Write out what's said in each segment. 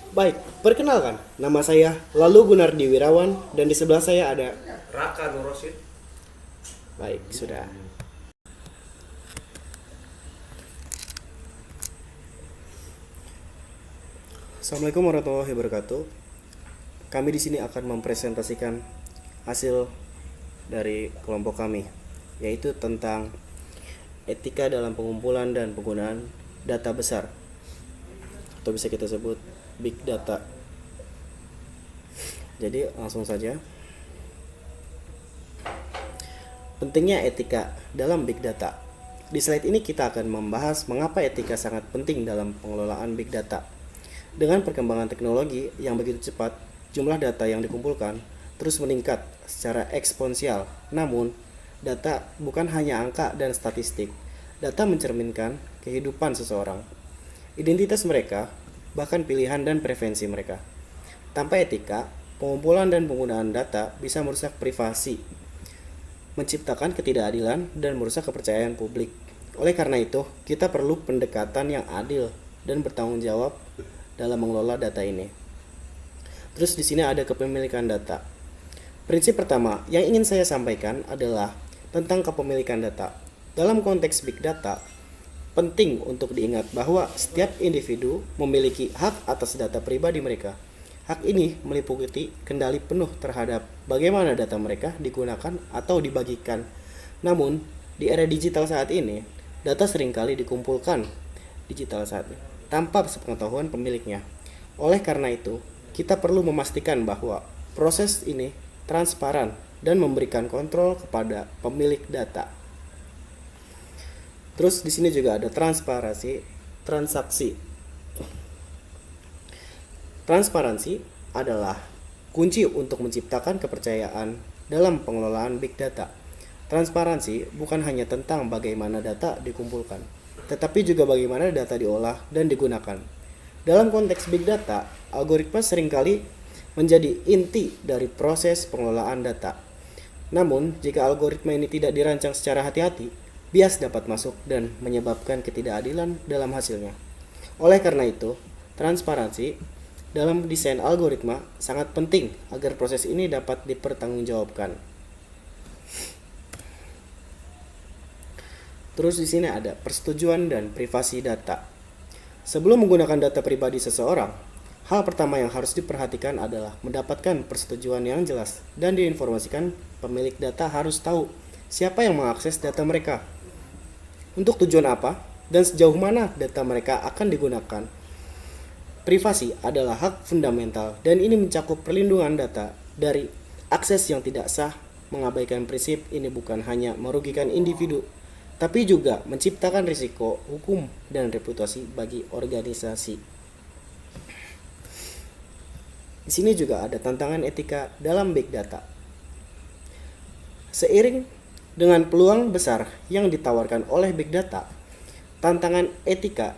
Baik, perkenalkan, nama saya Lalu Gunardi Wirawan dan di sebelah saya ada. Raka Nurosid. Baik, sudah. Assalamualaikum warahmatullahi wabarakatuh. Kami di sini akan mempresentasikan hasil dari kelompok kami, yaitu tentang etika dalam pengumpulan dan penggunaan data besar, atau bisa kita sebut big data. Jadi langsung saja. Pentingnya etika dalam big data. Di slide ini kita akan membahas mengapa etika sangat penting dalam pengelolaan big data. Dengan perkembangan teknologi yang begitu cepat, jumlah data yang dikumpulkan terus meningkat secara eksponensial. Namun, data bukan hanya angka dan statistik. Data mencerminkan kehidupan seseorang, identitas mereka, bahkan pilihan dan preferensi mereka. Tanpa etika, pengumpulan dan penggunaan data bisa merusak privasi, menciptakan ketidakadilan, dan merusak kepercayaan publik. Oleh karena itu, kita perlu pendekatan yang adil dan bertanggung jawab dalam mengelola data ini. Terus di sini ada kepemilikan data. Prinsip pertama yang ingin saya sampaikan adalah tentang kepemilikan data. Dalam konteks big data, penting untuk diingat bahwa setiap individu memiliki hak atas data pribadi mereka. Hak ini meliputi kendali penuh terhadap bagaimana data mereka digunakan atau dibagikan. Namun, di era digital saat ini, data seringkali dikumpulkan tanpa sepengetahuan pemiliknya. Oleh karena itu, kita perlu memastikan bahwa proses ini transparan dan memberikan kontrol kepada pemilik data. Terus di sini juga ada transparansi transaksi. Transparansi adalah kunci untuk menciptakan kepercayaan dalam pengelolaan big data. Transparansi bukan hanya tentang bagaimana data dikumpulkan, tetapi juga bagaimana data diolah dan digunakan. Dalam konteks big data, algoritma seringkali menjadi inti dari proses pengelolaan data. Namun, jika algoritma ini tidak dirancang secara hati-hati, bias dapat masuk dan menyebabkan ketidakadilan dalam hasilnya. Oleh karena itu, transparansi dalam desain algoritma sangat penting agar proses ini dapat dipertanggungjawabkan. Terus di sini ada persetujuan dan privasi data. Sebelum menggunakan data pribadi seseorang, hal pertama yang harus diperhatikan adalah mendapatkan persetujuan yang jelas dan diinformasikan pemilik data harus tahu siapa yang mengakses data mereka, untuk tujuan apa, dan sejauh mana data mereka akan digunakan. Privasi adalah hak fundamental dan ini mencakup perlindungan data dari akses yang tidak sah. Mengabaikan prinsip ini bukan hanya merugikan individu, tapi juga menciptakan risiko hukum dan reputasi bagi organisasi. Di sini juga ada tantangan etika dalam big data. Seiring dengan peluang besar yang ditawarkan oleh big data, tantangan etika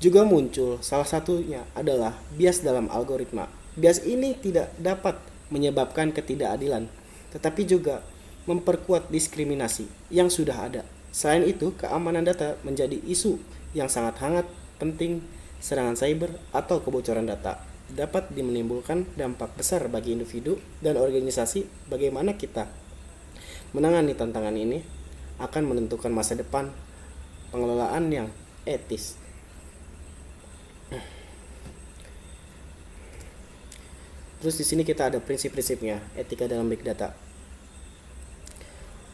juga muncul. Salah satunya adalah bias dalam algoritma. Bias ini tidak dapat menyebabkan ketidakadilan, tetapi juga memperkuat diskriminasi yang sudah ada. Selain itu, keamanan data menjadi isu yang sangat hangat penting. Serangan cyber atau kebocoran data dapat menimbulkan dampak besar bagi individu dan organisasi. Bagaimana kita menangani tantangan ini akan menentukan masa depan pengelolaan yang etis. Terus di sini kita ada prinsip-prinsipnya etika dalam big data.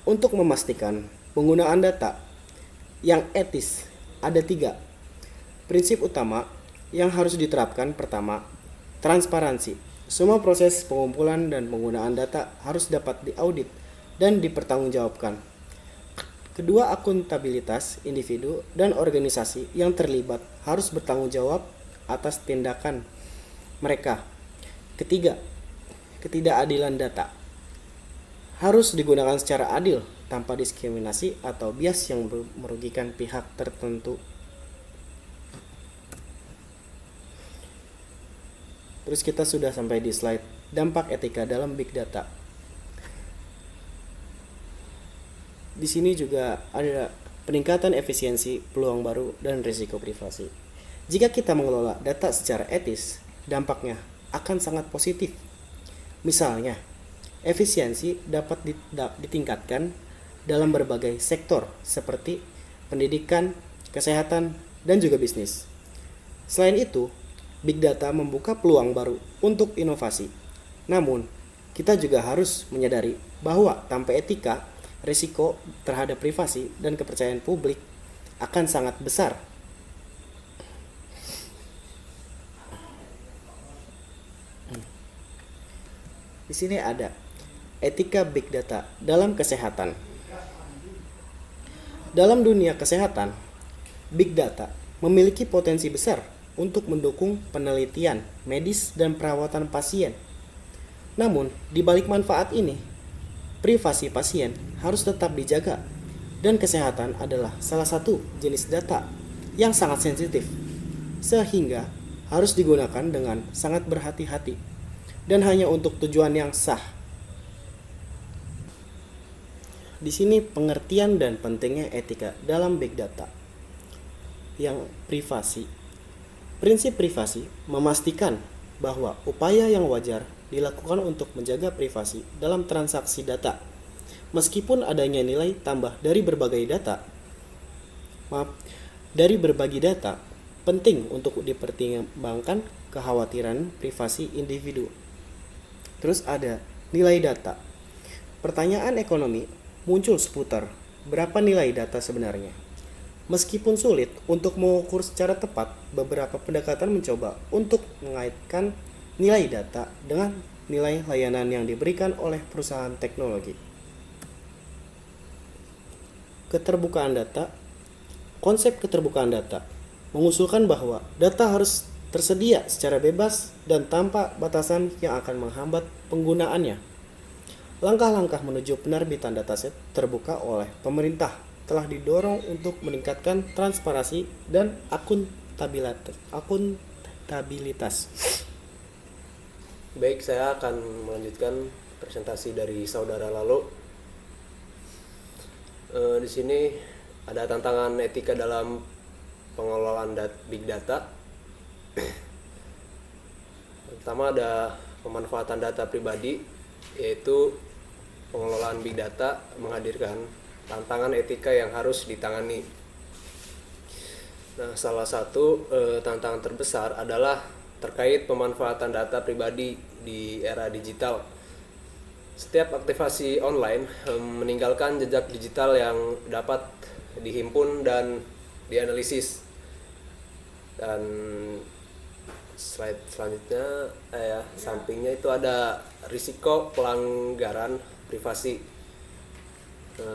Untuk memastikan penggunaan data yang etis, ada 3 prinsip utama yang harus diterapkan. Pertama, transparansi. Semua proses pengumpulan dan penggunaan data harus dapat diaudit dan dipertanggungjawabkan. Kedua, akuntabilitas. Individu dan organisasi yang terlibat harus bertanggung jawab atas tindakan mereka. Ketiga, ketidakadilan data harus digunakan secara adil tanpa diskriminasi atau bias yang merugikan pihak tertentu. Terus kita sudah sampai di slide dampak etika dalam big data. Di sini juga ada peningkatan efisiensi, peluang baru, dan risiko privasi. Jika kita mengelola data secara etis, dampaknya akan sangat positif. Misalnya, efisiensi dapat ditingkatkan dalam berbagai sektor seperti pendidikan, kesehatan, dan juga bisnis. Selain itu, Big Data membuka peluang baru untuk inovasi. Namun, kita juga harus menyadari bahwa tanpa etika, risiko terhadap privasi dan kepercayaan publik akan sangat besar. Di sini ada etika Big Data dalam kesehatan. Dalam dunia kesehatan, Big Data memiliki potensi besar untuk mendukung penelitian medis dan perawatan pasien. Namun, di balik manfaat ini, privasi pasien harus tetap dijaga, dan kesehatan adalah salah satu jenis data yang sangat sensitif, sehingga harus digunakan dengan sangat berhati-hati dan hanya untuk tujuan yang sah. Di sini pengertian dan pentingnya etika dalam Big Data. Yang privasi. Prinsip privasi memastikan bahwa upaya yang wajar dilakukan untuk menjaga privasi dalam transaksi data. Meskipun adanya nilai tambah dari berbagai data, penting untuk dipertimbangkan kekhawatiran privasi individu. Terus ada nilai data. Pertanyaan ekonomi muncul seputar berapa nilai data sebenarnya. Meskipun sulit untuk mengukur secara tepat, beberapa pendekatan mencoba untuk mengaitkan nilai data dengan nilai layanan yang diberikan oleh perusahaan teknologi. Keterbukaan data. Konsep keterbukaan data mengusulkan bahwa data harus tersedia secara bebas dan tanpa batasan yang akan menghambat penggunaannya. Langkah-langkah menuju penerbitan dataset terbuka oleh pemerintah telah didorong untuk meningkatkan transparansi dan akuntabilitas. Baik, saya akan melanjutkan presentasi dari saudara lalu. Di sini ada tantangan etika dalam pengelolaan big data. Pertama ada pemanfaatan data pribadi, yaitu pengelolaan big data menghadirkan tantangan etika yang harus ditangani. Nah, salah satu tantangan terbesar adalah terkait pemanfaatan data pribadi di era digital. Setiap aktivasi online meninggalkan jejak digital yang dapat dihimpun dan dianalisis. Dan slide selanjutnya sampingnya itu ada risiko pelanggaran privasi,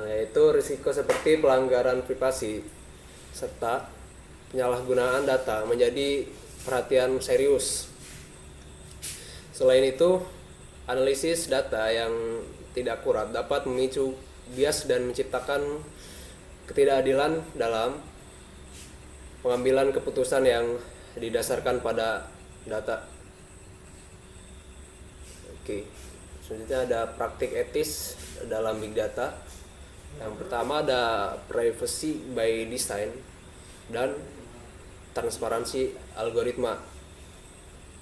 yaitu risiko seperti pelanggaran privasi serta penyalahgunaan data menjadi perhatian serius. Selain itu, analisis data yang tidak akurat dapat memicu bias dan menciptakan ketidakadilan dalam pengambilan keputusan yang didasarkan pada data. Oke, selanjutnya ada praktik etis dalam big data. Yang pertama ada privacy by design dan transparansi algoritma.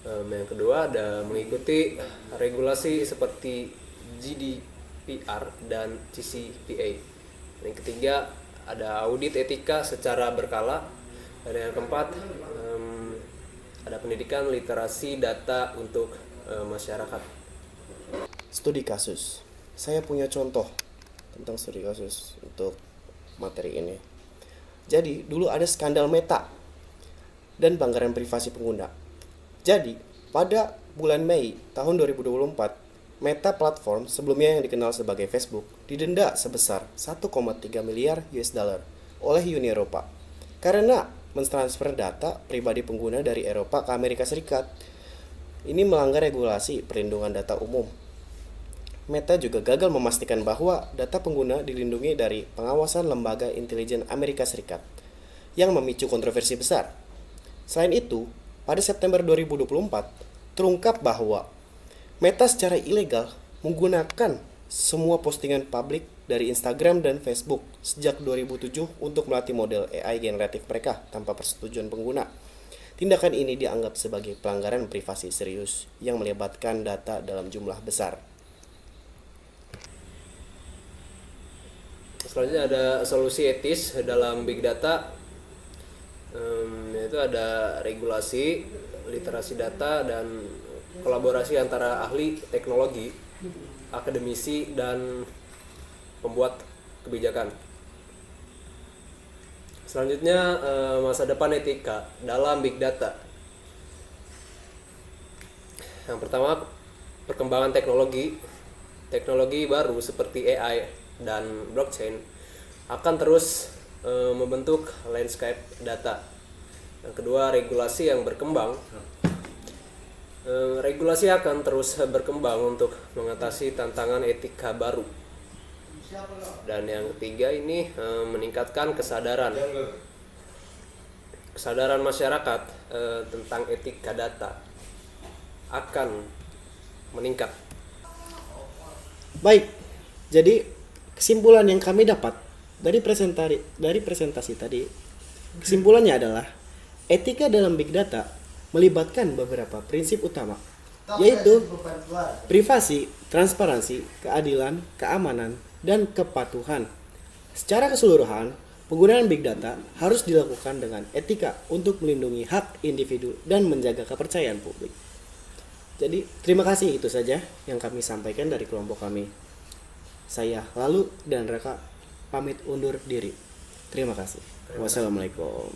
Yang kedua ada mengikuti regulasi seperti GDPR dan CCPA. Yang ketiga ada audit etika secara berkala. Dan yang keempat ada pendidikan literasi data untuk masyarakat. Studi kasus. Saya punya contoh tentang studi kasus untuk materi ini. Jadi, dulu ada skandal Meta dan pelanggaran privasi pengguna. Jadi, pada bulan Mei tahun 2024, Meta platform sebelumnya yang dikenal sebagai Facebook didenda sebesar 1,3 miliar US dollar oleh Uni Eropa karena mentransfer data pribadi pengguna dari Eropa ke Amerika Serikat. Ini melanggar regulasi perlindungan data umum. Meta juga gagal memastikan bahwa data pengguna dilindungi dari pengawasan lembaga intelijen Amerika Serikat yang memicu kontroversi besar. Selain itu, pada September 2024, terungkap bahwa Meta secara ilegal menggunakan semua postingan publik dari Instagram dan Facebook sejak 2007 untuk melatih model AI generatif mereka tanpa persetujuan pengguna. Tindakan ini dianggap sebagai pelanggaran privasi serius yang melibatkan data dalam jumlah besar. Selanjutnya ada solusi etis dalam big data, yaitu ada regulasi, literasi data, dan kolaborasi antara ahli teknologi, akademisi, dan pembuat kebijakan. Selanjutnya masa depan etika dalam big data. Yang pertama, perkembangan teknologi. Teknologi baru seperti AI dan blockchain akan terus membentuk landscape data. Yang kedua, regulasi yang berkembang. Regulasi akan terus berkembang untuk mengatasi tantangan etika baru. Dan yang ketiga ini meningkatkan kesadaran masyarakat tentang etika data akan meningkat. Baik, jadi kesimpulan yang kami dapat dari presentasi tadi, kesimpulannya adalah etika dalam big data melibatkan beberapa prinsip utama, yaitu privasi, transparansi, keadilan, keamanan, dan kepatuhan. Secara keseluruhan, penggunaan big data harus dilakukan dengan etika untuk melindungi hak individu dan menjaga kepercayaan publik. Jadi, terima kasih, itu saja yang kami sampaikan dari kelompok kami. Saya Lalu dan Raka pamit undur diri. Terima kasih. Wassalamualaikum.